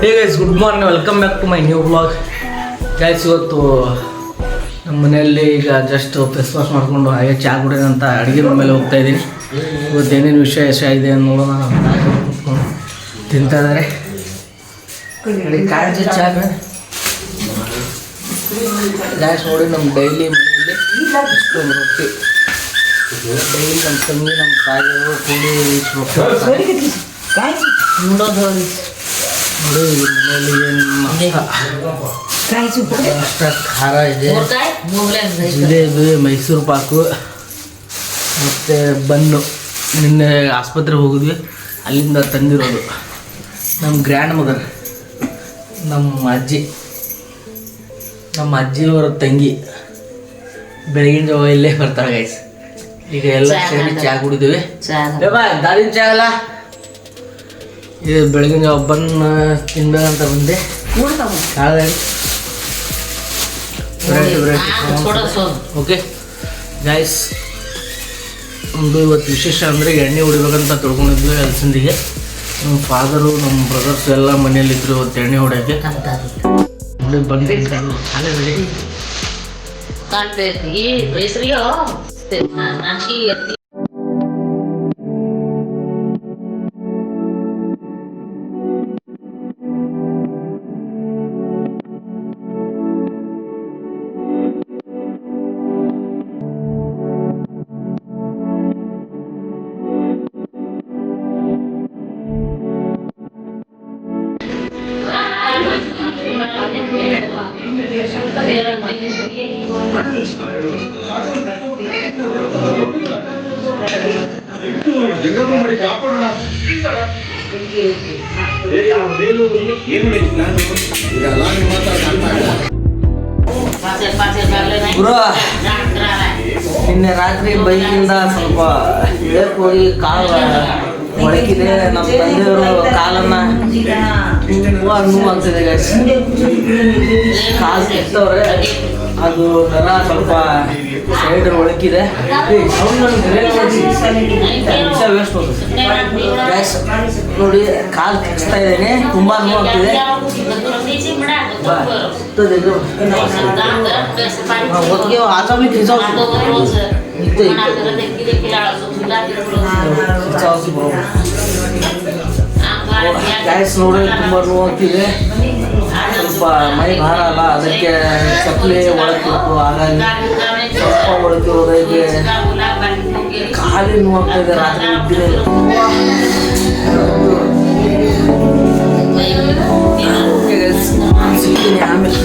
Hey guys, good morning, welcome back to my new blog. Guys, ಇವತ್ತು ನಮ್ಮ ಮನೆಯಲ್ಲಿ ಈಗ ಜಸ್ಟ್ ಫೇಸ್ ವಾಶ್ ಮಾಡಿಕೊಂಡು ಹಾಗೆ ಚಹಾ ಕುಡಿಯೋದಂತ ಅಡುಗೆ ಮೇಲೆ ಹೋಗ್ತಾ ಇದ್ದೀನಿ. ಇವತ್ತು ಏನೇನು ವಿಷಯ ಇದೆ ನೋಡೋಣ. ಕುತ್ಕೊಂಡು ತಿಂತಾ ಇದ್ದಾರೆ ಕಾಳಜಿ ಚಹಾ. ಗ್ಯಾಸ್ ನೋಡಿ, ನಮ್ಮ ಡೈಲಿ ಮನೆಯಲ್ಲಿ ಇಷ್ಟೊಂದು ರೊಟ್ಟಿ ಡೈಲಿ ನಮ್ಮ ತಂಗಿ ನಮ್ಮ ತಾಯಿಯವರು ಕೂಡಿ ನೋಡೋದು ನೋಡಿ. ಮನೆಯಲ್ಲಿ ಏನು ಅಷ್ಟ ಖಾರ ಇದೆ, ಜಿಲೇಬಿ, ಮೈಸೂರು ಪಾಕು ಮತ್ತು ಬನ್ನು. ನಿನ್ನೆ ಆಸ್ಪತ್ರೆಗೆ ಹೋಗಿದ್ವಿ, ಅಲ್ಲಿಂದ ತಂದಿರೋದು. ನಮ್ಮ ಗ್ರ್ಯಾಂಡ್ ಮದರ್, ನಮ್ಮ ಅಜ್ಜಿಯವರ ತಂಗಿ ಬೆಳಗಿನ ಜಾವ ಇಲ್ಲೇ ಬರ್ತಾಳೆ ಗೈಸ್. ಈಗ ಎಲ್ಲ ಸೇರಿ ಚಹಾ ಕುಡಿದ್ದೀವಿ. ದಾರಿನ ಚಹಾ ಅಲ್ಲ, ಇದು ಬೆಳಗಿನ ಜಾವ ಬನ್ನ ತಿನ್ಬೇಕಂತ ಬಂದೆ. ಓಕೆ ಗೈಸ್, ಒಂದು ಇವತ್ತು ವಿಶೇಷ ಅಂದರೆ ಎಣ್ಣೆ ಹೊಡಿಬೇಕಂತ ತಿಳ್ಕೊಂಡಿದ್ವಿ ಅಲಸಂದಿಗೆ. ನಮ್ಮ ಫಾದರು ನಮ್ಮ ಬ್ರದರ್ಸ್ ಎಲ್ಲ ಮನೆಯಲ್ಲಿದ್ದರು ಇವತ್ತು ಎಣ್ಣೆ ಹೊಡ್ಯೋಕ್ಕೆ. ಬಂದು ಗುರು, ನಿನ್ನೆ ರಾತ್ರಿ ಬೈಕಿಂದ ಸ್ವಲ್ಪ ಇಳಕ್ಕೆ ಹೋಗಿ ಕಾಲು ಒಳಗಿದೆ. ನಮ್ಮ ತಂದೆಯವರು ಕಾಲನ್ನು ನೋವು ಆಗ್ತಿದೆ ಗೈಸ್. ಕಾಲು ಕೆತ್ತವ್ರೆ, ಅದು ದನ ಸ್ವಲ್ಪ ಸೈಡ್ ಒಳಗಿದೆ. ವೇಸ್ಟ್ ಹೋಗುತ್ತೆ ಗ್ಯಾಸ್ ನೋಡಿ. ಕಾಲು ಕೆಚ್ತಾ ಇದ್ದೇನೆ, ತುಂಬ ನೋವು ಆಗ್ತಿದೆ. ಒತ್ತಿಗೆ ಆಚಾವಲಿ ಗ್ಯಾಸ್ ನೋಡಿ, ತುಂಬ ನೋವು ಆಗ್ತಿದೆ. ಸ್ವಲ್ಪ ಮೈ ಭಾರ ಅಲ್ಲ, ಅದಕ್ಕೆ ಚಪ್ಪಲಿ ಒಳಗಿತ್ತು. ಹಾಗಾಗಿ ಸ್ವಲ್ಪ ಒಳಗಿರೋದಕ್ಕೆ ಖಾಲಿ ನೋವಾಗ್ತಾಯಿದೆ. ರಾತ್ರಿ ಇದ್ದಿದೆ ಸಿಗ್ತೀನಿ ಆಮೇಲೆ.